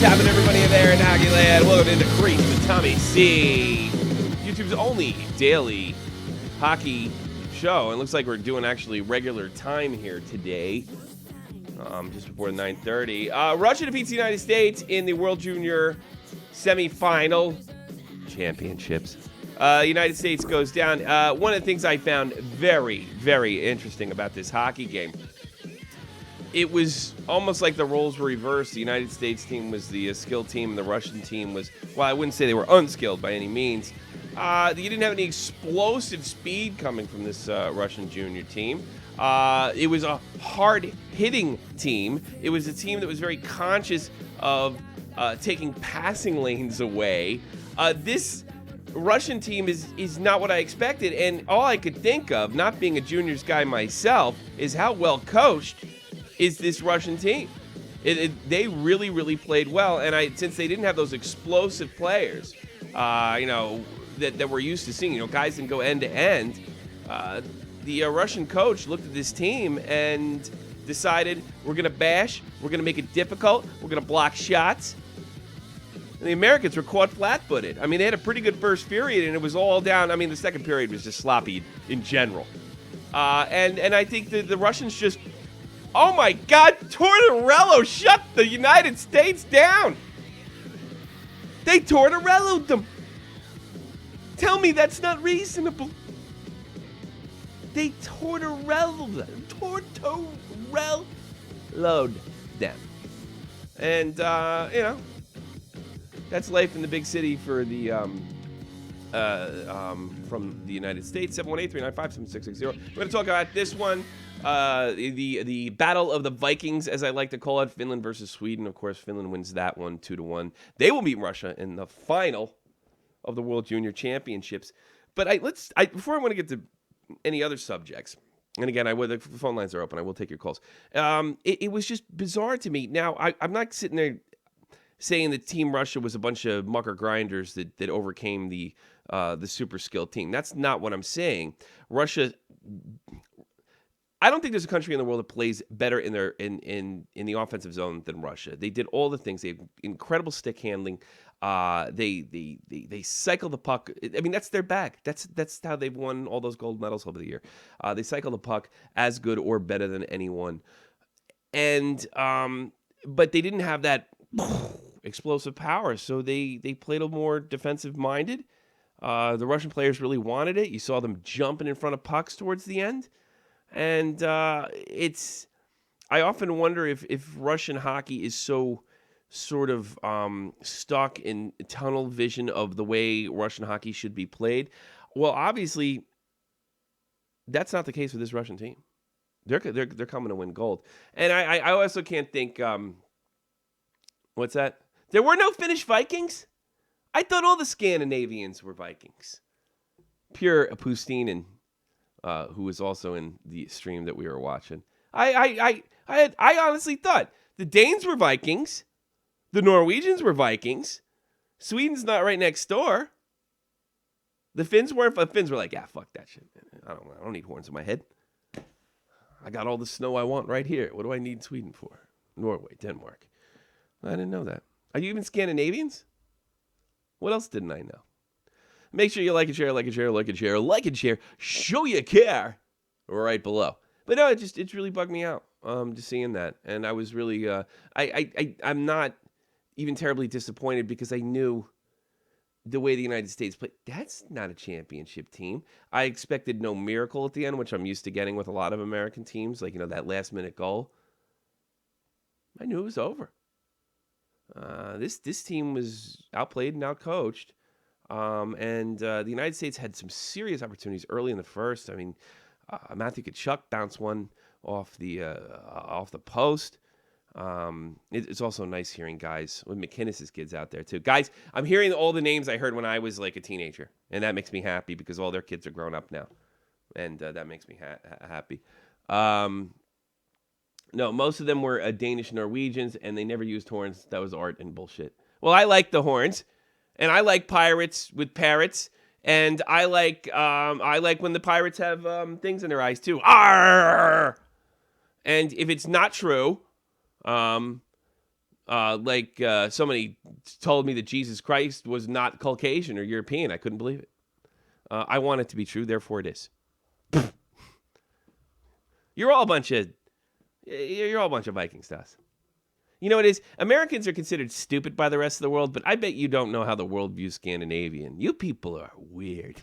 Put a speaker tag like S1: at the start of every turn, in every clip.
S1: happening, everybody in there in Hockeyland? Welcome to the Creep with Tommy C, YouTube's only daily hockey show. It looks like we're doing actually regular time here today, just before 9:30. Russia defeats the United States in the World Junior semifinal championships. United States goes down. One of the things I found very, very interesting about this hockey game, it was almost like the roles were reversed. The United States team was the skilled team, and the Russian team was, well, I wouldn't say they were unskilled by any means. You didn't have any explosive speed coming from this Russian junior team. It was a hard-hitting team. It was a team that was very conscious of taking passing lanes away. This Russian team is not what I expected, and all I could think of, not being a juniors guy myself, is how well coached is this Russian team. They really, really played well, and since they didn't have those explosive players, that we're used to seeing, guys that go end to end, the Russian coach looked at this team and decided, we're going to bash, we're going to make it difficult, we're going to block shots. And the Americans were caught flat-footed. I mean, they had a pretty good first period, and it was all down. I mean, the second period was just sloppy in general. And I think the Russians just, oh my God, Tortorella shut the United States down. They Tortorella'd them. Tell me that's not reasonable. They Tortorella'd them. Tortorella'd them. And, that's life in the big city for the, from the United States. 718-395-7660. We're going to talk about this one. The Battle of the Vikings, as I like to call it, Finland versus Sweden. Of course, Finland wins that one 2-1. They will meet Russia in the final of the World Junior Championships. But before I want to get to any other subjects, and again, the phone lines are open. I will take your calls. It was just bizarre to me. Now, I'm not sitting there saying that Team Russia was a bunch of mucker grinders that overcame the super skilled team. That's not what I'm saying. Russia, I don't think there's a country in the world that plays better in the offensive zone than Russia. They did all the things. They have incredible stick handling. They cycle the puck. I mean, that's their bag. That's how they've won all those gold medals over the year. They cycle the puck as good or better than anyone. And but they didn't have that explosive power, so they played a more defensive minded. The Russian players really wanted it. You saw them jumping in front of pucks towards the end. And I often wonder if Russian hockey is so sort of stuck in tunnel vision of the way Russian hockey should be played. Well, obviously, that's not the case with this Russian team. They're coming to win gold. And I also can't think, what's that? There were no Finnish Vikings? I thought all the Scandinavians were Vikings. Pure Pustinen, who was also in the stream that we were watching. I honestly thought the Danes were Vikings, the Norwegians were Vikings, Sweden's not right next door. The Finns weren't. The Finns were like, fuck that shit. I don't need horns in my head. I got all the snow I want right here. What do I need Sweden for? Norway, Denmark. I didn't know that. Are you even Scandinavians? What else didn't I know? Make sure you like and share, like and share, like and share, like and share. Show you care right below. But no, it's really bugged me out. Just seeing that, and I was really I'm not even terribly disappointed because I knew the way the United States played. That's not a championship team. I expected no miracle at the end, which I'm used to getting with a lot of American teams, like that last minute goal. I knew it was over. This team was outplayed and outcoached. And the United States had some serious opportunities early in the first. I mean, Matthew Tkachuk bounced one off the post. It's also nice hearing guys with McKinnis' kids out there too. Guys, I'm hearing all the names I heard when I was like a teenager, and that makes me happy because all their kids are grown up now, and that makes me happy. No, most of them were Danish Norwegians, and they never used horns. That was art and bullshit. Well, I like the horns, and I like pirates with parrots, and I like when the pirates have things in their eyes too. Arr! And if it's not true, Like somebody told me that Jesus Christ was not Caucasian or European. I couldn't believe it. I want it to be true, therefore it is. You're all a bunch of Vikings to us. You know what it is? Americans are considered stupid by the rest of the world, but I bet you don't know how the world views Scandinavian. You people are weird.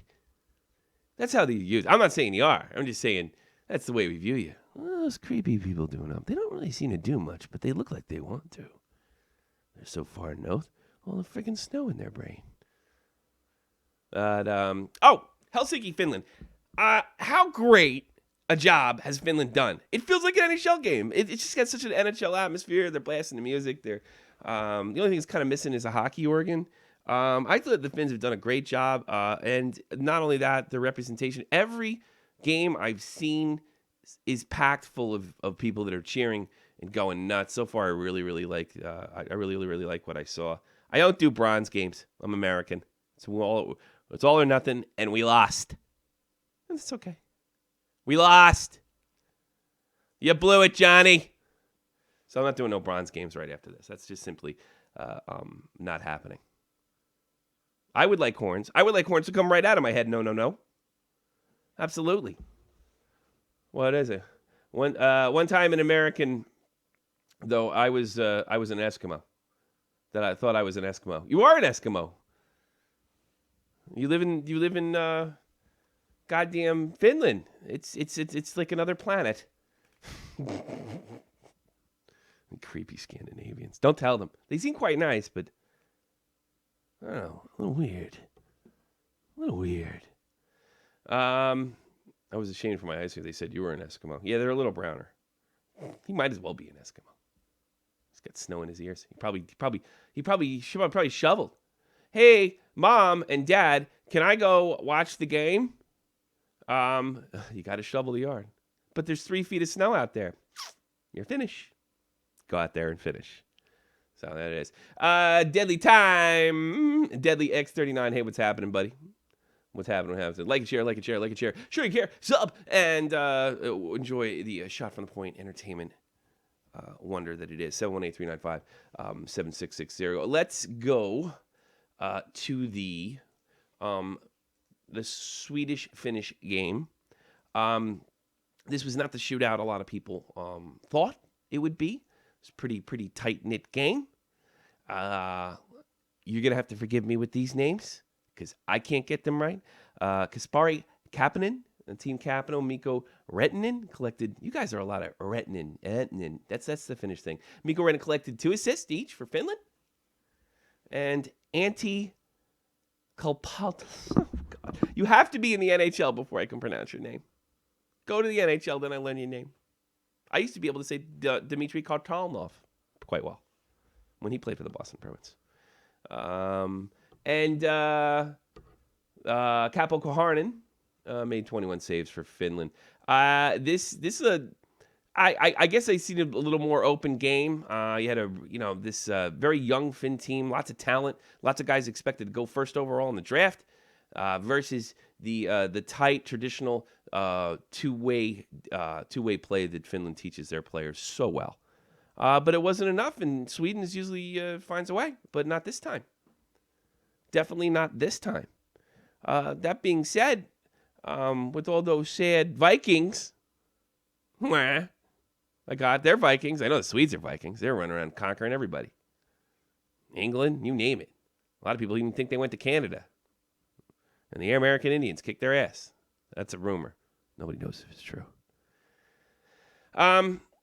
S1: That's how they use. I'm not saying you are. I'm just saying that's the way we view you. Well, those creepy people doing up. They don't really seem to do much, but they look like they want to. They're so far north. All the freaking snow in their brain. But Helsinki, Finland. How great a job has Finland done? It feels like an NHL game. It just got such an NHL atmosphere. They're blasting the music. They're the only thing that's kind of missing is a hockey organ. I thought the Finns have done a great job, and not only that, the representation. Every game I've seen is packed full of people that are cheering and going nuts. So far, I really like. I really like what I saw. I don't do bronze games. I'm American. It's all or nothing, and we lost. And it's okay. We lost. You blew it, Johnny. So I'm not doing no bronze games right after this. That's just simply not happening. I would like horns. I would like horns to come right out of my head. No. Absolutely. What is it? One time an American, though, I was an Eskimo. That I thought I was an Eskimo. You are an Eskimo. You live in goddamn Finland. It's like another planet. Creepy Scandinavians. Don't tell them. They seem quite nice, but I don't know, a little weird. I was ashamed for my eyes here. They said you were an Eskimo. Yeah, they're a little browner. He might as well be an Eskimo. He's got snow in his ears. He probably shoveled. Hey, Mom and Dad, can I go watch the game? You got to shovel the yard. But there's 3 feet of snow out there. You're finished. Go out there and finish. So that is. Deadly time. Deadly X39. Hey, what's happening, buddy? What's happening? Like and share. Sure you care. Sub. And enjoy the shot from the point entertainment wonder that it is. 718-395-7660. Let's go to the Swedish-Finnish game. This was not the shootout a lot of people thought it would be. It's a pretty tight-knit game. You're going to have to forgive me with these names because I can't get them right. Kasperi Kapanen, team captain, Mikko Rettinen collected. You guys are a lot of Rettinen. That's the Finnish thing. Mikko Rettinen collected 2 assists each for Finland. And Antti Kalpalt. Oh, God. You have to be in the NHL before I can pronounce your name. Go to the NHL, then I learn your name. I used to be able to say Dmitry Kartalnov quite well when he played for the Boston Bruins. Capo Koharinen made 21 saves for Finland. This is a, I guess I seen a little more open game. You had this very young Finn team, lots of talent, lots of guys expected to go first overall in the draft, versus the tight traditional two-way play that Finland teaches their players so well. But it wasn't enough, and Sweden usually finds a way, but not this time. Definitely not this time. That being said, with all those sad Vikings, I got their Vikings. I know the Swedes are Vikings. They're running around conquering everybody. England, you name it. A lot of people even think they went to Canada. And the American Indians kicked their ass. That's a rumor. Nobody knows if it's true.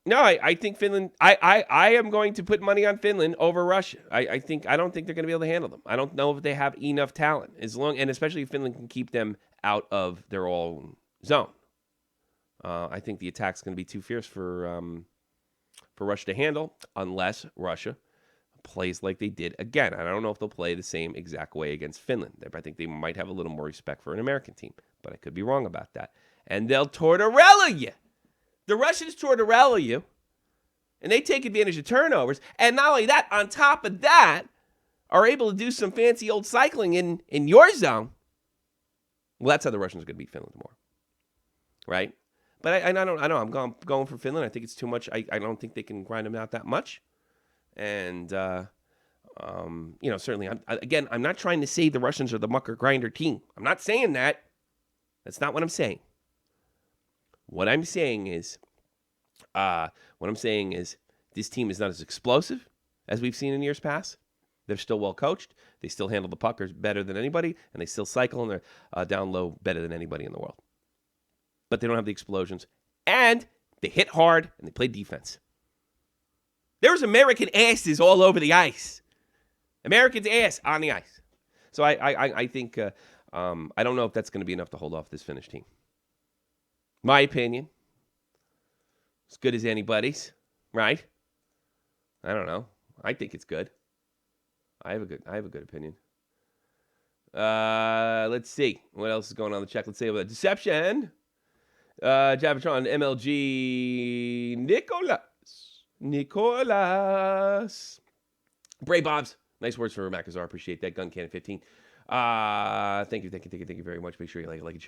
S1: No, I think Finland. I am going to put money on Finland over Russia. I don't think they're going to be able to handle them. I don't know if they have enough talent, and especially if Finland can keep them out of their own zone. I think the attack's going to be too fierce for Russia to handle, unless Russia plays like they did again. I don't know if they'll play the same exact way against Finland. I think they might have a little more respect for an American team, but I could be wrong about that. And they'll tortorella you. The Russians tortorella you, and they take advantage of turnovers. And not only that, on top of that, are able to do some fancy old cycling in your zone. Well, that's how the Russians are going to beat Finland more, right? But I don't know. I'm going for Finland. I think it's too much. I don't think they can grind them out that much. And certainly, I'm not trying to say the Russians are the mucker grinder team. I'm not saying that. That's not what I'm saying. What I'm saying is this team is not as explosive as we've seen in years past. They're still well coached. They still handle the puckers better than anybody, and they still cycle and they're down low better than anybody in the world. But they don't have the explosions, and they hit hard and they play defense. There's American asses all over the ice. Americans' ass on the ice. So I think I don't know if that's going to be enough to hold off this Finnish team. My opinion, as good as anybody's, right? I don't know. I think it's good. I have a good opinion. Let's see what else is going on in the check. Let's say about deception. Javatron, MLG, Nicolas. Bray Bobs. Nice words for Macazar. Appreciate that. Gun Cannon 15. Thank you very much. Make sure you like and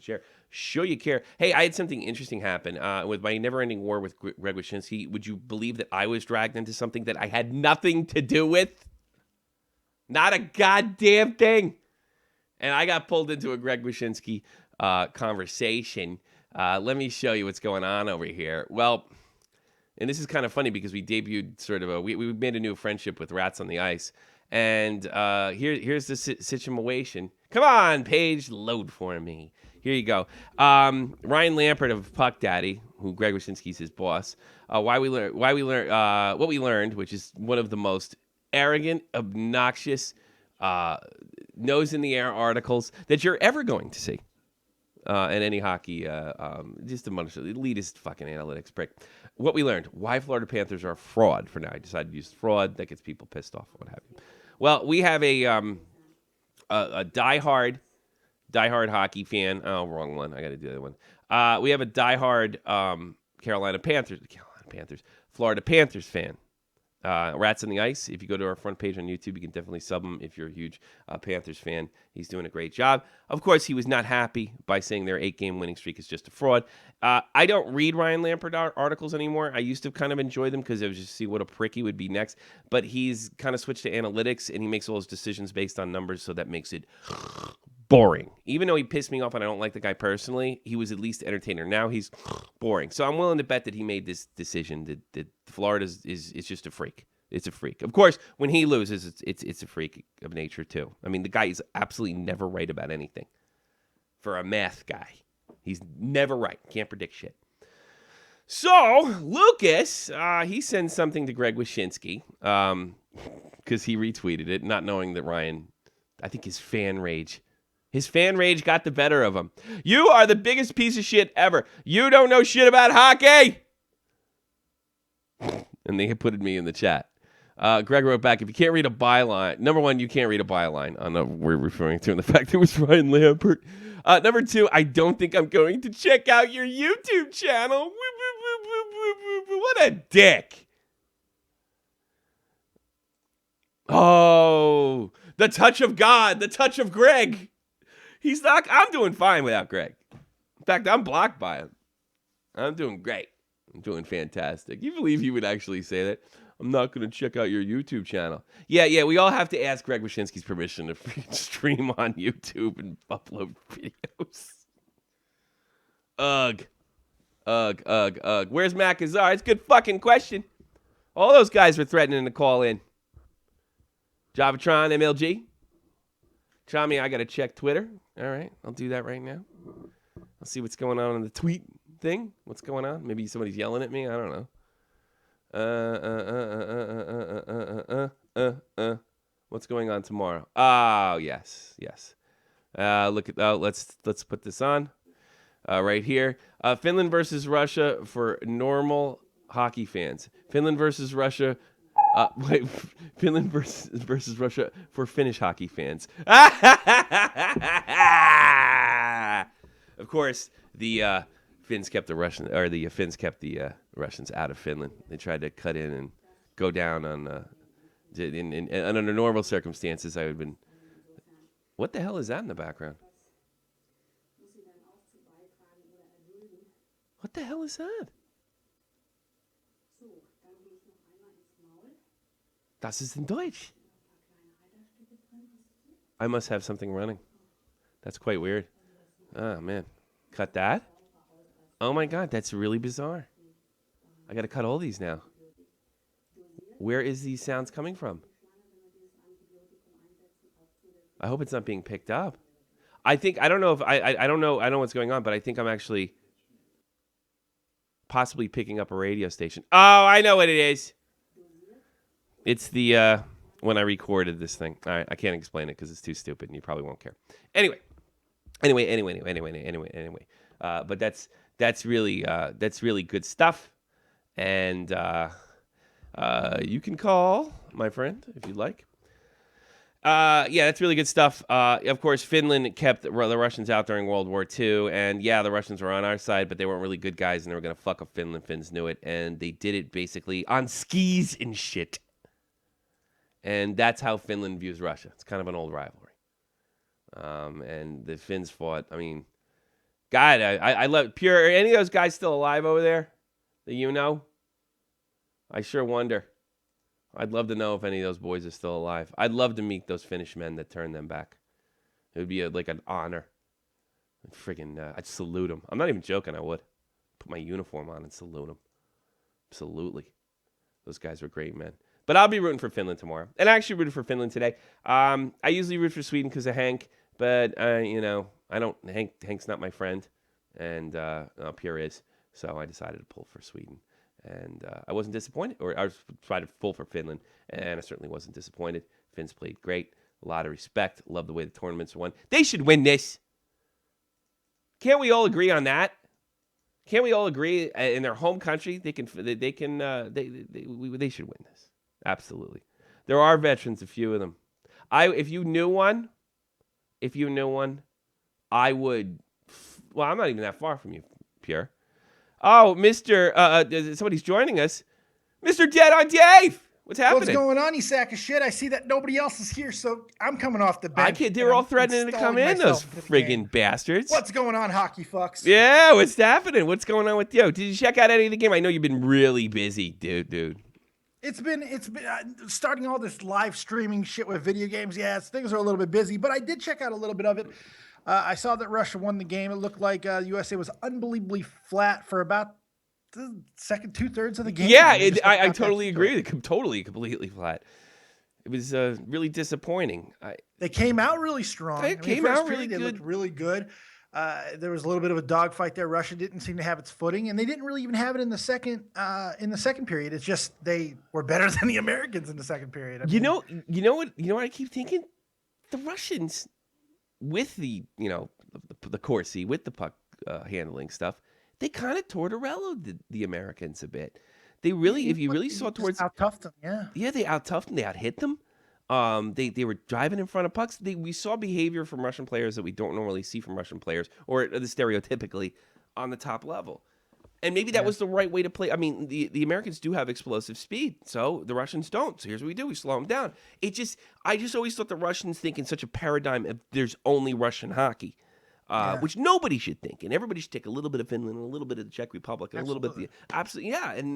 S1: share. Show you care. Hey, I had something interesting happen with my never-ending war with Greg Wyshynski. Would you believe that I was dragged into something that I had nothing to do with? Not a goddamn thing. And I got pulled into a Greg Wyshynski conversation. Let me show you what's going on over here. Well, and this is kind of funny because we debuted sort of we made a new friendship with Rats on the Ice. And here's the situation. Come on, Paige, load for me. Here you go. Ryan Lampert of Puck Daddy, who Greg Wyshynski's his boss. What we learned, which is one of the most arrogant, obnoxious, nose in the air articles that you're ever going to see in any hockey. Just a bunch of elitist fucking analytics prick. What we learned: why Florida Panthers are a fraud. For now, I decided to use fraud. That gets people pissed off. What have you? Well, we have a diehard hockey fan. Oh, wrong one. I got to do the other one. We have a diehard Florida Panthers fan. Rats on the Ice. If you go to our front page on YouTube, you can definitely sub him if you're a huge Panthers fan. He's doing a great job. Of course, he was not happy by saying their 8-game winning streak is just a fraud. I don't read Ryan Lampert articles anymore. I used to kind of enjoy them because I was just see what a prick he would be next. But he's kind of switched to analytics, and he makes all his decisions based on numbers, so that makes it boring. Even though he pissed me off and I don't like the guy personally, he was at least entertainer. Now he's boring. So I'm willing to bet that he made this decision that Florida is just a freak. It's a freak. Of course, when he loses, it's a freak of nature too. I mean, the guy is absolutely never right about anything. For a math guy, he's never right. Can't predict shit. So Lucas, he sends something to Greg Wyshynski because he retweeted it, not knowing that Ryan, I think his fan rage got the better of him. You are the biggest piece of shit ever. You don't know shit about hockey. And they put me in the chat. Greg wrote back, if you can't read a byline, number one, you can't read a byline. I know we're referring to the fact that it was Ryan Lampert. Number two, I don't think I'm going to check out your YouTube channel. What a dick. Oh, the touch of God, the touch of Greg. He's not, I'm doing fine without Greg. In fact, I'm blocked by him. I'm doing great. I'm doing fantastic. You believe he would actually say that? I'm not going to check out your YouTube channel. Yeah, we all have to ask Greg Wyshynski's permission to stream on YouTube and upload videos. Ugh. Where's Macazar? It's a good fucking question. All those guys were threatening to call in. Javatron, MLG. Chami, I got to check Twitter. All right, I'll do that right now. I'll see what's going on in the tweet thing. What's going on? Maybe somebody's yelling at me. I don't know. What's going on tomorrow? Oh, yes. Let's put this on right here. Finland versus Russia for normal hockey fans. Finland versus Russia. Finland versus Russia for Finnish hockey fans. Of course, the Finns kept the Russians out of Finland. They tried to cut in and go down on. And under normal circumstances, I would have been. What the hell is that in the background? What the hell is that? Das ist in Deutsch. I must have something running. That's quite weird. Oh, man. Cut that? Oh, my God. That's really bizarre. I got to cut all these now. Where is these sounds coming from? I hope it's not being picked up. I don't know what's going on, but I think I'm actually possibly picking up a radio station. Oh, I know what it is. It's the when I recorded this thing. All right, I can't explain it because it's too stupid and you probably won't care. Anyway. But that's really good stuff, and you can call my friend if you'd like. Yeah, that's really good stuff. Of course, Finland kept the Russians out during World War II, and yeah, the Russians were on our side, but they weren't really good guys, and they were gonna fuck up Finland. Finns knew it, and they did it basically on skis and shit. And that's how Finland views Russia. It's kind of an old rivalry. And the Finns fought. I mean, God, I love Pure. Are any of those guys still alive over there that you know? I sure wonder. I'd love to know if any of those boys are still alive. I'd love to meet those Finnish men that turned them back. It would be like an honor. I'd salute them. I'm not even joking. I would put my uniform on and salute them. Absolutely. Those guys were great men. But I'll be rooting for Finland tomorrow. And I actually rooted for Finland today. I usually root for Sweden because of Hank. But, I don't. Hank's not my friend. And Pierre is. So I decided to pull for Sweden. And I wasn't disappointed. Or I was trying to pull for Finland. And I certainly wasn't disappointed. Finns played great. A lot of respect. Love the way the tournaments were won. They should win this. Can't we all agree on that? Can't we all agree in their home country they should win this? Absolutely. There are veterans, a few of them. If you knew one, I would. Well, I'm not even that far from you, Pierre. Oh, Mr. Somebody's joining us. Mr. Dead on Dave. What's happening?
S2: What's going on, you sack of shit? I see that nobody else is here, so I'm coming off the bench.
S1: They were all threatening to come in, those friggin' bastards.
S2: What's going on, hockey fucks?
S1: Yeah, what's happening? What's going on with you? Did you check out any of the game? I know you've been really busy, dude.
S2: It's been starting all this live streaming shit with video games. Yeah, things are a little bit busy, but I did check out a little bit of it. I saw that Russia won the game. It looked like USA was unbelievably flat for about the second 2/3 of the game.
S1: Yeah, I totally agree. Completely flat. It was really disappointing.
S2: They came out really strong.
S1: They came out really good.
S2: They looked really good. There was a little bit of a dogfight there. Russia didn't seem to have its footing, and they didn't really even have it in the second period. It's just they were better than the Americans in the second period.
S1: You know what I keep thinking? The Russians, with the Corsi, with the puck handling stuff, they kind of tortorelloed the Americans a bit. They really, if you really saw towards
S2: out-toughed them, yeah,
S1: they out-toughed them. They out-hit them. They were driving in front of pucks. We saw behavior from Russian players that we don't normally see from Russian players, or the stereotypically on the top level. And maybe that was the right way to play. I mean, the Americans do have explosive speed, so the Russians don't. So here's what we do: we slow them down. I just always thought the Russians think in such a paradigm of there's only Russian hockey. Which nobody should think, and everybody should take a little bit of Finland, and a little bit of the Czech Republic, and a little bit of and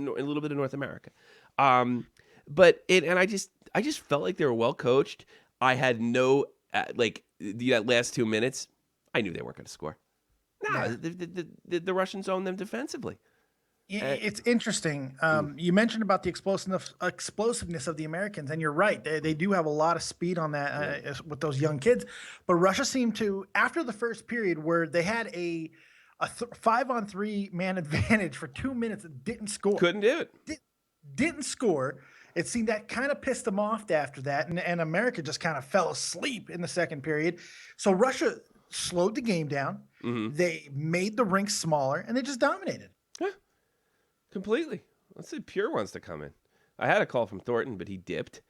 S1: a little bit of North America. But I just felt like they were well coached. I had no that last 2 minutes, I knew they weren't going to score. No, the Russians owned them defensively.
S2: It's interesting. You mentioned about the explosiveness of the Americans, and you're right. They do have a lot of speed on that with those young kids. But Russia seemed to, after the first period where they had a 5-on-3 man advantage for 2 minutes, didn't score.
S1: Couldn't do it.
S2: Didn't score. It seemed that kind of pissed them off after that, and America just kind of fell asleep in the second period. So Russia slowed the game down. Mm-hmm. They made the rink smaller, and they just dominated.
S1: Yeah. Completely. Let's see. Pure wants to come in. I had a call from Thornton, but he dipped.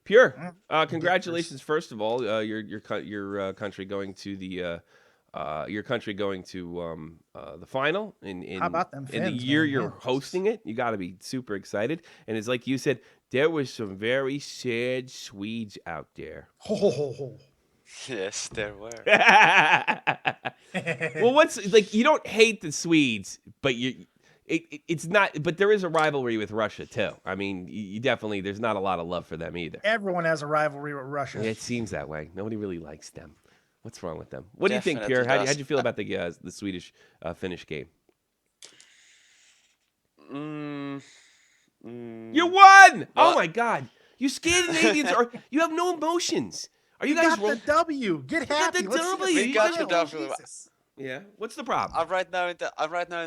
S1: Pure, congratulations! First of all, your country going to the the final in
S2: How about them
S1: in the
S2: Finns,
S1: year
S2: man?
S1: you're hosting it. You got to be super excited. And it's like you said, there was some very sad Swedes out there.
S3: Yes, there were.
S1: Well, you don't hate the Swedes, but It's not, but there is a rivalry with Russia too. I mean, you definitely there's not a lot of love for them either.
S2: Everyone has a rivalry with Russia.
S1: It seems that way. Nobody really likes them. What's wrong with them? What do you think,
S3: Definitely
S1: Pierre?
S3: does.
S1: How'd you feel about the Swedish Finnish game? You won! Oh my God! You Scandinavians you have no emotions. Are you guys
S2: got the W? Get happy.
S1: the W.
S3: We
S1: You
S3: got
S1: guys
S3: the
S1: are-
S3: W.
S1: Yeah. What's the problem?
S3: I'm right now in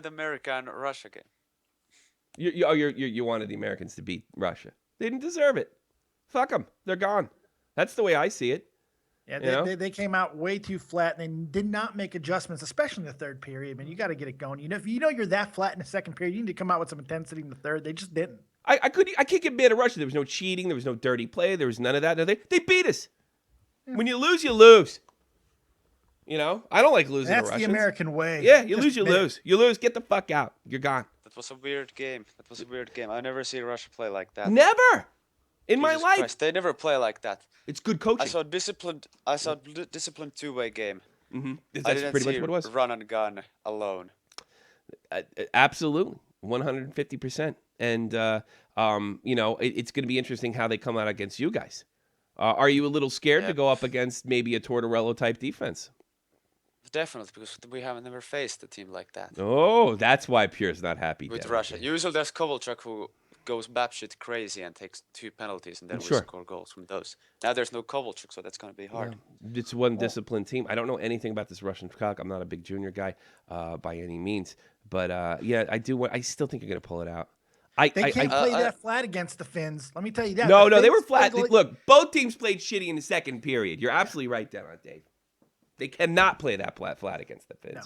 S3: the America and Russia game.
S1: You wanted the Americans to beat Russia. They didn't deserve it. Fuck them. They're gone. That's the way I see it.
S2: Yeah, they came out way too flat and they did not make adjustments, especially in the third period. Man, you got to get it going. You know, if you know you're that flat in the second period, you need to come out with some intensity in the third. They just didn't.
S1: I can't get mad at Russia. There was no cheating. There was no dirty play. There was none of that. No, they beat us. When you lose, you lose. You know, I don't like losing.
S2: That's
S1: to
S2: the
S1: Russians.
S2: American way.
S1: Yeah, you
S2: Just
S1: lose, you
S2: admit it.
S1: lose. You lose. Get the fuck out. You're gone.
S3: That was a weird game. I never see Russia play like that.
S1: Never in my
S3: Jesus
S1: life.
S3: Christ, they never play like that.
S1: It's good coaching.
S3: I saw disciplined two-way game.
S1: Mm-hmm.
S3: I
S1: That's
S3: didn't
S1: pretty
S3: see
S1: much what it was.
S3: run and gun alone.
S1: Absolutely, 150%. And you know, it's going to be interesting how they come out against you guys. Are you a little scared to go up against maybe a Tortorella type defense?
S3: Definitely, because we haven't never faced a team like that
S1: Oh, that's why Pierre's not happy
S3: with
S1: Dan.
S3: Russia. Usually there's Kovalchuk who goes batshit crazy and takes 2 penalties, and then we
S1: Sure.
S3: score goals from those. Now there's no Kovalchuk, so that's going to be hard.
S1: It's one disciplined team. I don't know anything about this Russian cock. I'm not a big junior guy by any means, but yeah, I do. I still think you're going to pull it out.
S2: They can't play that flat against the Finns. Let me tell you that.
S1: No,
S2: The
S1: they were
S2: Finns
S1: flat.
S2: played like-
S1: Look, both teams played shitty in the second period. You're absolutely right there, Dave. They cannot play that flat against the Finns.
S2: No.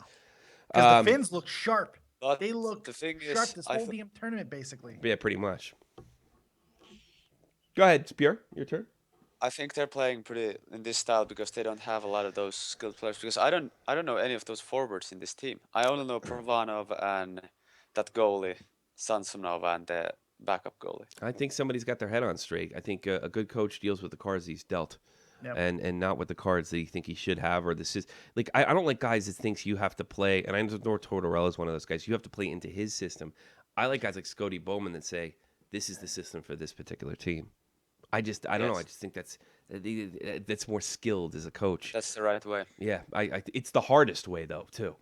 S2: Because the Finns look sharp.
S3: But
S2: They look
S3: the thing
S2: sharp
S3: is,
S2: this
S3: I
S2: whole
S3: th-
S2: damn tournament, basically.
S1: Yeah, pretty much. Go ahead, Pierre. Your turn.
S3: I think they're playing pretty in this style because they don't have a lot of those skilled players. Because I don't know any of those forwards in this team. I only know Provanov and that goalie, Samsonov, and the backup goalie.
S1: I think somebody's got their head on straight. I think a good coach deals with the cards he's dealt.
S2: Yep.
S1: And not with the cards that you think he should have, or this is like I don't like guys that thinks you have to play, and I know Tortorella is one of those guys. You have to play into his system. I like guys like Scotty Bowman that say this is the system for this particular team. I don't know. I just think that's more skilled as a coach.
S3: That's the right way.
S1: Yeah, it's the hardest way though too.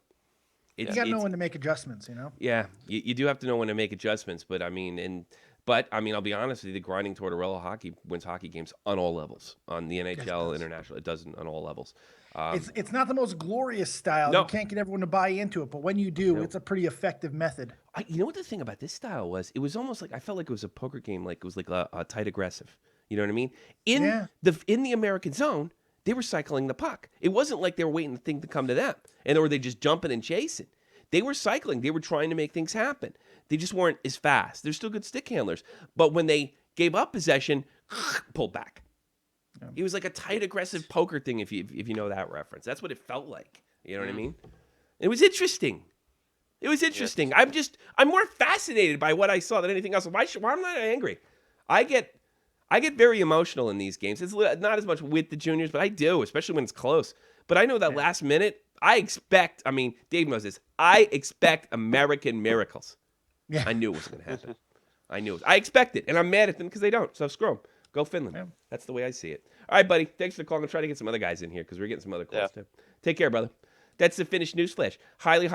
S2: You got to know when to make adjustments, you know?
S1: Yeah, you do have to know when to make adjustments, but I mean, I'll be honest with you, the grinding Tortorella hockey wins hockey games on all levels, on the NHL, international. It does on all levels.
S2: It's not the most glorious style.
S1: No.
S2: You can't get everyone to buy into it, but when you do, it's a pretty effective method.
S1: You know what the thing about this style was? It was almost like I felt like it was a poker game, like it was like a tight aggressive. You know what I mean? In the American zone, they were cycling the puck. It wasn't like they were waiting the thing to come to them, or they just jumping and chasing. They were cycling. They were trying to make things happen. They just weren't as fast. They're still good stick handlers. But when they gave up possession, pulled back. Yeah. It was like a tight, aggressive poker thing, if you know that reference. That's what it felt like. You know what I mean? It was interesting. It was interesting. Yeah. I'm more fascinated by what I saw than anything else. Why am I not angry? I get very emotional in these games. It's not as much with the juniors, but I do, especially when it's close. But I know that last minute, Dave knows this. I expect American miracles. Yeah. I knew it was going to happen. I knew it. I expect it, and I'm mad at them because they don't. So screw them. Go Finland. Yeah. That's the way I see it. All right, buddy. Thanks for the call. I'm going to try to get some other guys in here because we're getting some other calls too. Take care, brother. That's the Finnish newsflash. Highly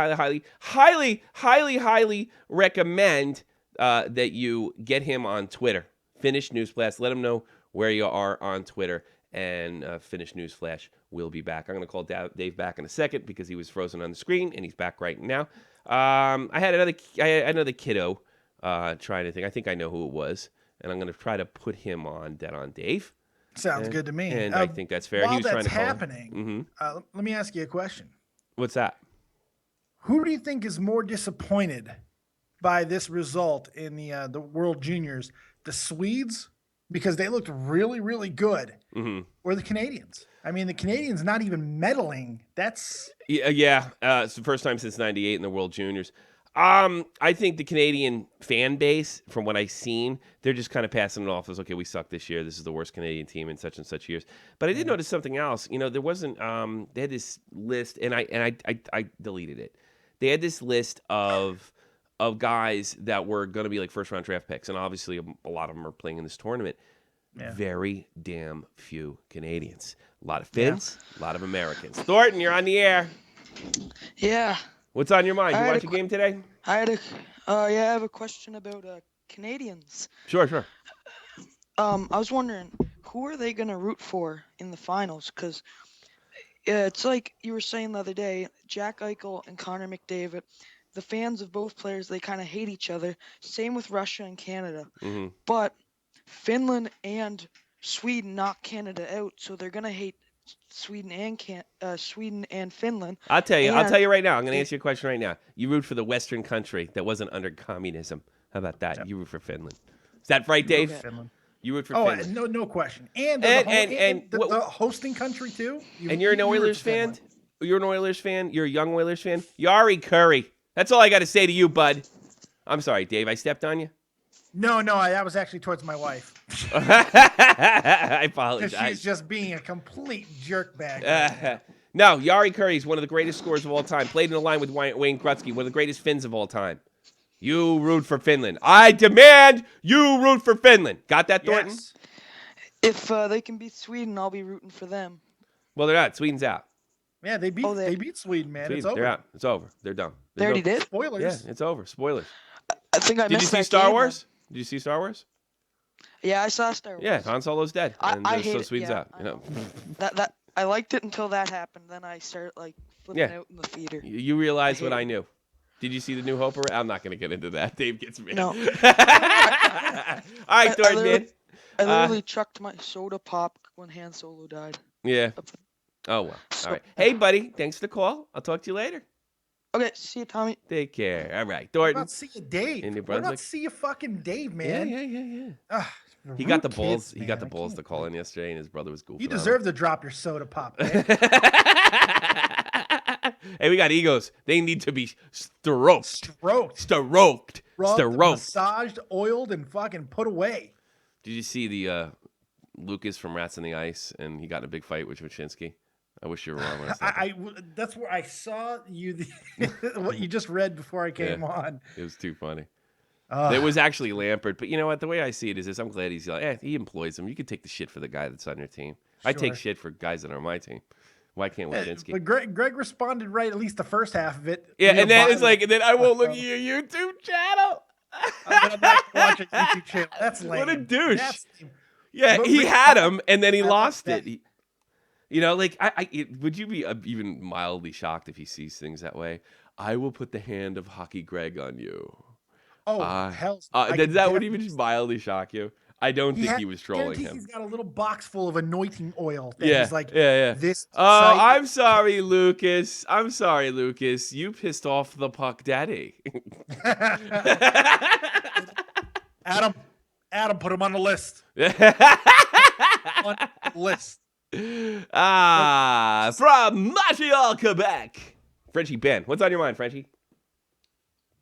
S1: recommend that you get him on Twitter. Finnish newsflash. Let him know where you are on Twitter. And Finnish newsflash will be back. I'm going to call Dave back in a second because he was frozen on the screen, and he's back right now. I had another kiddo trying to think. I think I know who it was, and I'm going to try to put him on Dave.
S2: Sounds good to me.
S1: And I think that's fair.
S2: While
S1: he was
S2: that's
S1: trying to
S2: happening, let me ask you a question.
S1: What's that?
S2: Who do you think is more disappointed by this result in the World Juniors? The Swedes, because they looked really, really good, or the Canadians? I mean, the Canadians not even medaling. That's
S1: it's the first time since '98 in the World Juniors. I think the Canadian fan base, from what I've seen, they're just kind of passing it off as, okay, we suck this year. This is the worst Canadian team in such and such years. But I did notice something else. You know, there wasn't. They had this list, and I deleted it. They had this list of of guys that were going to be like first-round draft picks, and obviously a lot of them are playing in this tournament.
S2: Yeah.
S1: Very damn few Canadians. A lot of Finns, a lot of Americans. Thornton, you're on the air.
S4: Yeah.
S1: What's on your mind? You watch a game today?
S4: I have a question about Canadians.
S1: Sure.
S4: I was wondering, who are they gonna root for in the finals? Because it's like you were saying the other day, Jack Eichel and Connor McDavid, the fans of both players, they kind of hate each other. Same with Russia and Canada.
S1: Mm-hmm.
S4: But Finland and Sweden knocked Canada out, so they're gonna hate Sweden and Finland.
S1: I'll tell you right now. I'm going to answer your question right now. You root for the Western country that wasn't under communism. How about that? Yep. You root for Finland. Is that right, Dave?
S2: Finland.
S1: You root for Finland.
S2: No question. And the hosting country too.
S1: And you're an Oilers fan? You're an Oilers fan? You're a young Oilers fan? Yari Curry. That's all I got to say to you, bud. I'm sorry, Dave. I stepped on you?
S2: No, that was actually towards my wife.
S1: I apologize.
S2: She's just being a complete jerkbag.
S1: No, Yari Curry is one of the greatest scorers of all time. Played in a line with Wayne Gretzky, one of the greatest Finns of all time. You root for Finland. I demand you root for Finland. Got that, Thornton?
S2: Yes.
S4: If they can beat Sweden, I'll be rooting for them.
S1: Well, they're not. Sweden's out.
S2: Yeah, they beat Sweden, man. It's over.
S1: They're out. It's over. They're done.
S4: They already did?
S2: Spoilers.
S1: Yeah, it's over. Spoilers.
S4: I think I
S1: Did you
S4: missed
S1: see
S4: that
S1: Star
S4: game,
S1: Wars? Did you see Star Wars?
S4: Yeah, I saw Star Wars.
S1: Yeah, Han Solo's dead. And
S4: I hate
S1: so
S4: it,
S1: Sweden's
S4: yeah,
S1: out. You know.
S4: That I liked it until that happened. Then I started flipping out in the theater.
S1: You realize what I knew. Did you see the New Hope? I'm not going to get into that. Dave gets me.
S4: No.
S1: All right, Thornton, man.
S4: I literally chucked my soda pop when Han Solo died.
S1: Yeah. Oh, well. All right. Hey, buddy. Thanks for the call. I'll talk to you later.
S4: Okay, see you, Tommy.
S1: Take care. All right, Thornton.
S2: What about see you, Dave?
S1: In New
S2: What
S1: Brunswick?
S2: about see you, fucking Dave, man?
S1: Yeah. He got the balls. He got the balls to call in yesterday, and his brother was goofing.
S2: You deserve to drop your soda pop, man.
S1: Hey, we got egos. They need to be stroked. Rubbed,
S2: massaged, oiled, and fucking put away.
S1: Did you see the Lucas from Rats on the Ice, and he got in a big fight with Wyszynski? I wish you were wrong.
S2: That's where I saw you. What you just read before I came on.
S1: It was too funny. It was actually Lampard, but you know what? The way I see it is this: I'm glad he employs him. You can take the shit for the guy that's on your team. Sure. I take shit for guys that are on my team. Why can't Wyszynski?
S2: But Greg responded right, at least the first half of it.
S1: Yeah, and then it's like, and then I won't look at your YouTube channel.
S2: I'm not watching YouTube channel. That's lame.
S1: What a douche. He had him, and then he lost it. Would you be even mildly shocked if he sees things that way? I will put the hand of Hockey Greg on you.
S2: Oh, hell.
S1: That would even just mildly shock you. I don't think he was trolling him.
S2: He's got a little box full of anointing oil.
S1: He's
S2: like,
S1: this. Oh, I'm sorry, Lucas. You pissed off the puck daddy.
S2: Adam, put him on the list. On the list.
S1: From Montreal, Quebec. Frenchie Ben. What's on your mind, Frenchie?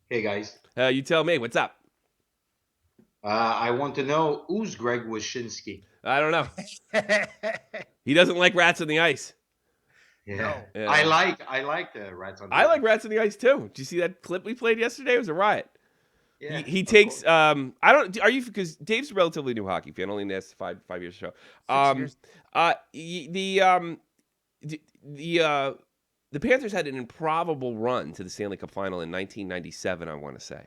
S5: Hey, guys.
S1: You tell me. What's up?
S5: I want to know who's Greg Wyszynski.
S1: I don't know. He doesn't like Rats on the Ice.
S5: Yeah. I like Rats on the Ice.
S1: I like Rats on the Ice too. Did you see that clip we played yesterday? It was a riot.
S5: Yeah,
S1: he takes because Dave's a relatively new hockey fan, only in the last five years or so. 6 years. The Panthers had an improbable run to the Stanley Cup final in 1997, I want to say.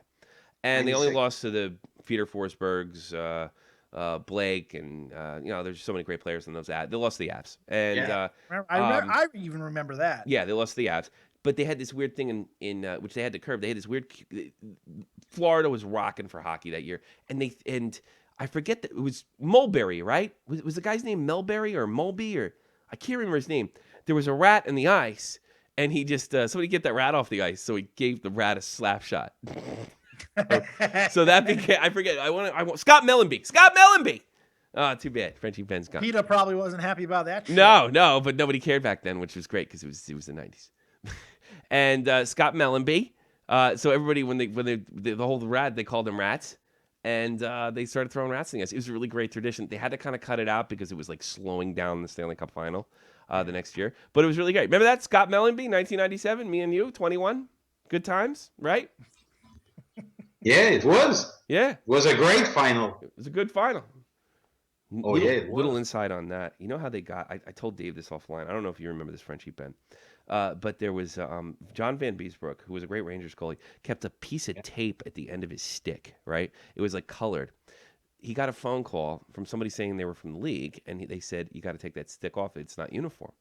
S1: And they only lost to the Peter Forsbergs, Blake, and there's so many great players in those. They lost to the Avs, and
S2: I even remember that.
S1: Yeah, they lost to the Avs, but they had this weird thing in which they had to curb. They had this weird. Florida was rocking for hockey that year, and I forget that it was Mulberry, right? Was the guy's name Melberry or Mulby or I can't remember his name. There was a rat in the ice, and he just somebody get that rat off the ice, so he gave the rat a slap shot. So that became I forget. I want Scott Mellenby. Oh, too bad. Frenchie Ben's gone.
S2: PETA probably wasn't happy about that shit.
S1: No, but nobody cared back then, which was great because it was the 90s. And Scott Mellenby. So everybody when the whole rat they called them rats, and they started throwing rats in the ice. It was a really great tradition. They had to kind of cut it out because it was like slowing down the Stanley Cup final the next year. But it was really great. Remember that Scott Mellenby, 1997, me and you, 21, good times, right?
S5: Yeah, it was.
S1: Yeah,
S5: It was a great final.
S1: it was a good final.
S5: Oh,
S1: Little,
S5: yeah, it
S1: little
S5: was.
S1: insight on that. You know how they got? I told Dave this offline. I don't know if you remember this, Frenchie Ben, but there was John Van Beesbrook, who was a great Rangers goalie, kept a piece of tape at the end of his stick. Right, it was like colored. He got a phone call from somebody saying they were from the league, and they said, "You got to take that stick off. It's not uniform."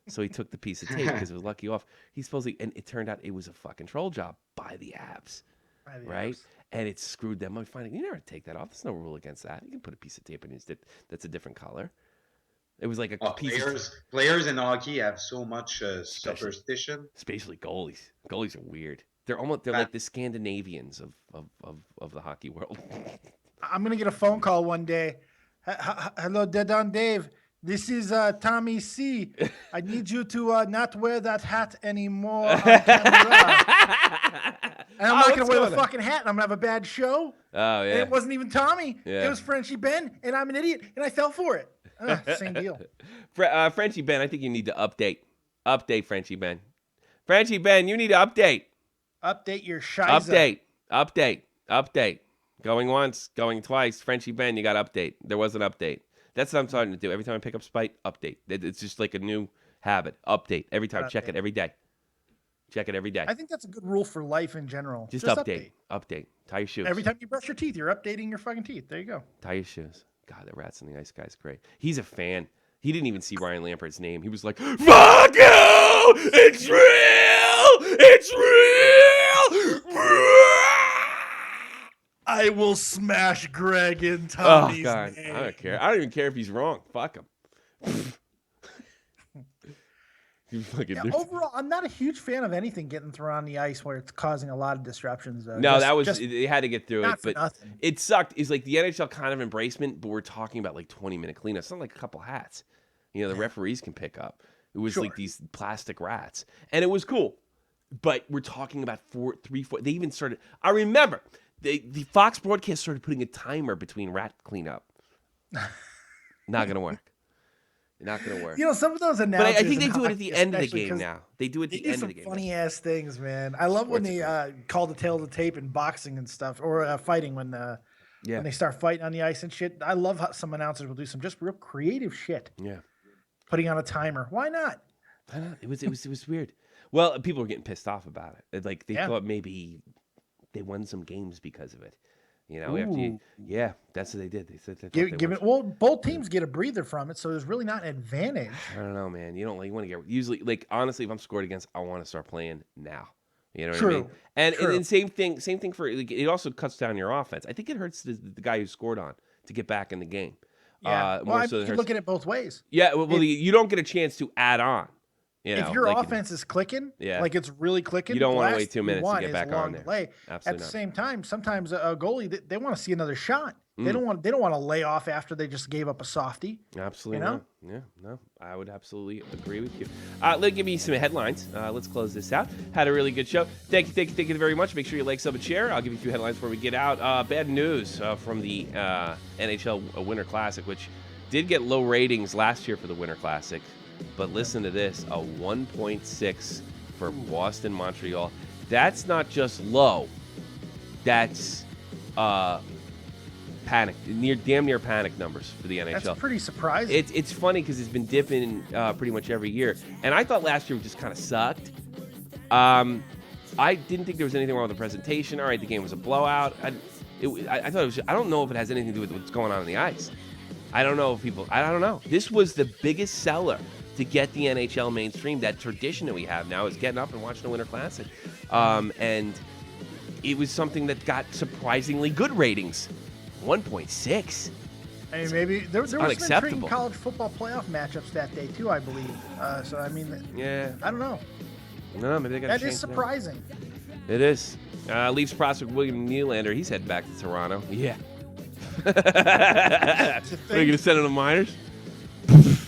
S1: So he took the piece of tape because it was lucky off. He supposedly, and it turned out it was a fucking troll job by the Avs, right? And it screwed them up. Finding you never take that off. There's no rule against that. You can put a piece of tape in your stick that's a different color. It was like a piece of
S5: Players in hockey have so much superstition.
S1: especially goalies. Goalies are weird. They're like the Scandinavians of the hockey world.
S2: I'm gonna get a phone call one day. Hello, Dead on Dave. This is Tommy C. I need you to not wear that hat anymore on camera. And I'm not gonna wear the fucking hat, and I'm gonna have a bad show.
S1: Oh yeah.
S2: And it wasn't even Tommy.
S1: Yeah.
S2: It was Frenchie Ben, and I'm an idiot, and I fell for it. Same deal.
S1: Frenchie Ben, I think you need to update. Update, Frenchie Ben. Frenchie Ben, you need to update.
S2: Update your shiza.
S1: Update. Going once, going twice. Frenchie Ben, you got to update. There was an update. That's what I'm starting to do. Every time I pick up Spite, update. It's just like a new habit. Update. Every time. Check it every day. Check it every day.
S2: I think that's a good rule for life in general.
S1: Just update. Update. Tie your shoes.
S2: Every time you brush your teeth, you're updating your fucking teeth. There you go.
S1: Tie your shoes. God, the Rats on the Ice guy's great. He's a fan. He didn't even see Ryan Lampert's name. He was like, "Fuck you! It's real! It's real!"
S2: I will smash Greg in
S1: Oh
S2: Tommy's
S1: God,
S2: name.
S1: I don't care. I don't even care if he's wrong. Fuck him. You fucking
S2: Yeah,
S1: dude.
S2: overall, I'm not a huge fan of anything getting thrown on the ice where it's causing a lot of disruptions.
S1: No, that was they had to get through it,
S2: not for
S1: but
S2: nothing.
S1: it sucked. It's like the NHL kind of embracement, but we're talking about like 20-minute cleanups. It's not like a couple hats. You know, the referees can pick up. It was like these plastic rats, and it was cool. But we're talking about 4. They even started. I remember the Fox broadcast started putting a timer between rat cleanup. Not gonna work. Not gonna work.
S2: You know, some of those
S1: But
S2: announcers.
S1: I think they
S2: in
S1: do it at
S2: hockey,
S1: the end of the
S2: especially
S1: game
S2: 'cause
S1: now. They do it at
S2: They
S1: the
S2: do
S1: end of
S2: some
S1: the game.
S2: funny ass things, man. I love when they call the tail of the tape in boxing and stuff, or fighting when they start fighting on the ice and shit. I love how some announcers will do some just real creative shit.
S1: Yeah.
S2: Putting on a timer. Why not?
S1: I don't know. It was weird. Well, people were getting pissed off about it. Like they thought maybe they won some games because of it. You know, that's what they did. They said they
S2: Give it. Well, both teams get a breather from it, so there's really not an advantage.
S1: I don't know, man. You don't like. You want to get usually like honestly. If I'm scored against, I want to start playing now. You know what I mean? And same thing for like, it also cuts down your offense. I think it hurts the guy who scored on to get back in the game.
S2: Yeah.
S1: More so
S2: you can look at it both ways.
S1: Yeah. Well, you don't get a chance to add on. You know,
S2: if your
S1: like
S2: offense is clicking, like it's really clicking,
S1: you don't want to
S2: the
S1: wait 2 minutes to get back on there.
S2: Delay.
S1: Absolutely
S2: At the same time, sometimes a goalie they want to see another shot. They don't want to lay off after they just gave up a softie.
S1: Absolutely.
S2: You know?
S1: Yeah. No, I would absolutely agree with you. Let's give me some headlines. Let's close this out. Had a really good show. Thank you very much. Make sure you like, sub, and share. I'll give you a few headlines before we get out. Bad news from the NHL Winter Classic, which did get low ratings last year for the Winter Classic. But listen to this, a 1.6 for Boston, Montreal. That's not just low. That's panic, damn near panic numbers for the NHL.
S2: That's pretty surprising.
S1: It's funny because it's been dipping pretty much every year. And I thought last year just kind of sucked. I didn't think there was anything wrong with the presentation. All right, the game was a blowout. I thought it was. I don't know if it has anything to do with what's going on the ice. I don't know if people. I don't know. This was the biggest seller to get the NHL mainstream. That tradition that we have now is getting up and watching the Winter Classic, and it was something that got surprisingly good ratings. 1.6.
S2: I mean, maybe there was some
S1: unacceptable.
S2: intriguing college football playoff matchups that day too, I believe. So I mean, I don't know.
S1: No, maybe they got.
S2: That is surprising.
S1: It is. Leafs prospect William Nylander. He's heading back to Toronto. Yeah. Are you gonna send him to minors?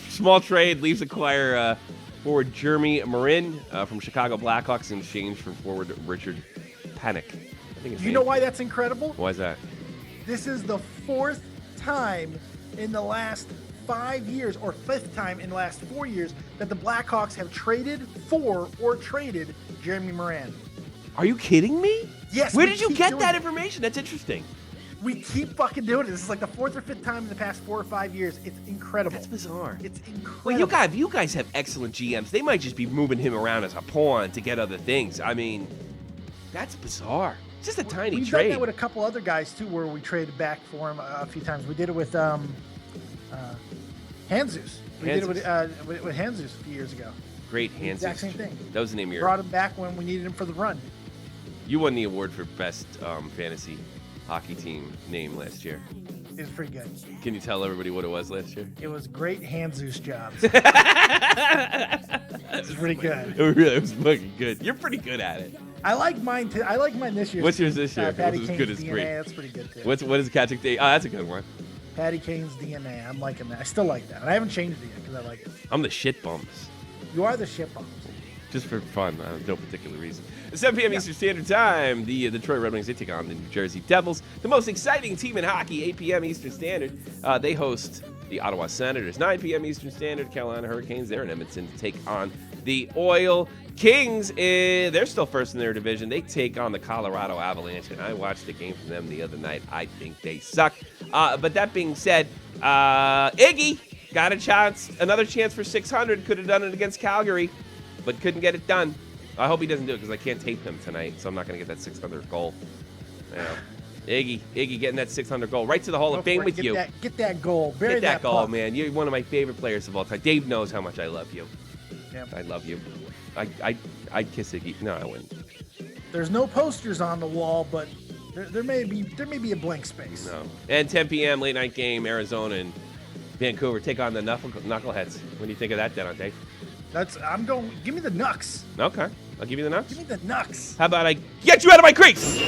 S1: Small trade. Leafs acquire forward Jeremy Marin from Chicago Blackhawks in exchange for forward Richard Panik.
S2: Do you know why that's incredible?
S1: Why is that?
S2: This is the 4th time in the last 5 years, or 5th time in the last 4 years, that the Blackhawks have traded for or traded Jeremy Morin.
S1: Are you kidding me?
S2: Yes.
S1: Where
S2: we
S1: did you
S2: keep
S1: get
S2: doing
S1: that
S2: it.
S1: information? That's interesting.
S2: We keep fucking doing it. This is like the 4th or 5th time in the past 4 or 5 years. It's incredible.
S1: That's bizarre.
S2: It's incredible.
S1: Well, you guys have excellent GMs. They might just be moving him around as a pawn to get other things. I mean, that's bizarre. It's just a tiny
S2: We've
S1: trade.
S2: done that with a couple other guys too, where we traded back for him a few times. We did it with Hanzus. We did it with Hanzus a few years ago.
S1: Great hands.
S2: Exact same thing.
S1: That was the name of your.
S2: Brought him back when we needed him for the run.
S1: You won the award for best fantasy hockey team name last year.
S2: It was pretty good.
S1: Can you tell everybody what it was last year?
S2: It was great Hanzus jobs. It's pretty good.
S1: It was fucking good. You're pretty good at it.
S2: I like mine too. I like mine this year.
S1: What's yours this year?
S2: Patty
S1: What's as
S2: Kane's
S1: good as
S2: DNA.
S1: great?
S2: That's pretty good too.
S1: What is Patrick Day? Oh, that's a good one.
S2: Patty Kane's DNA. I'm liking that. I still like that. And I haven't changed it yet because I like it.
S1: I'm the shit bumps.
S2: You are the shit bumps.
S1: Just for fun, no particular reason. At 7 p.m. Eastern Standard Time, the Detroit Red Wings, they take on the New Jersey Devils. The most exciting team in hockey, 8 p.m. Eastern Standard. They host the Ottawa Senators. 9 p.m. Eastern Standard, Carolina Hurricanes, they're in Edmonton to take on the Oil Kings. They're still first in their division. They take on the Colorado Avalanche, and I watched a game from them the other night. I think they suck. But that being said, Iggy got a chance, another chance for 600. Could have done it against Calgary, but couldn't get it done. I hope he doesn't do it because I can't tape him tonight, so I'm not going to get that 600 goal. Yeah. Iggy getting that 600 goal right to the Hall of Fame with you.
S2: Get that goal. Bury
S1: Get that goal,
S2: puck.
S1: man. You're one of my favorite players of all time. Dave knows how much I love you.
S2: Yeah.
S1: I love you. I'd kiss Iggy. No, I wouldn't.
S2: There's no posters on the wall, but there may be a blank space.
S1: No. And 10 p.m. late night game, Arizona and Vancouver take on the Knuckleheads. What do you think of that, Dante?
S2: I'm going. Give me the Knucks.
S1: Okay, I'll give you the nuts.
S2: Give me the Knucks.
S1: How about I get you out of my crease?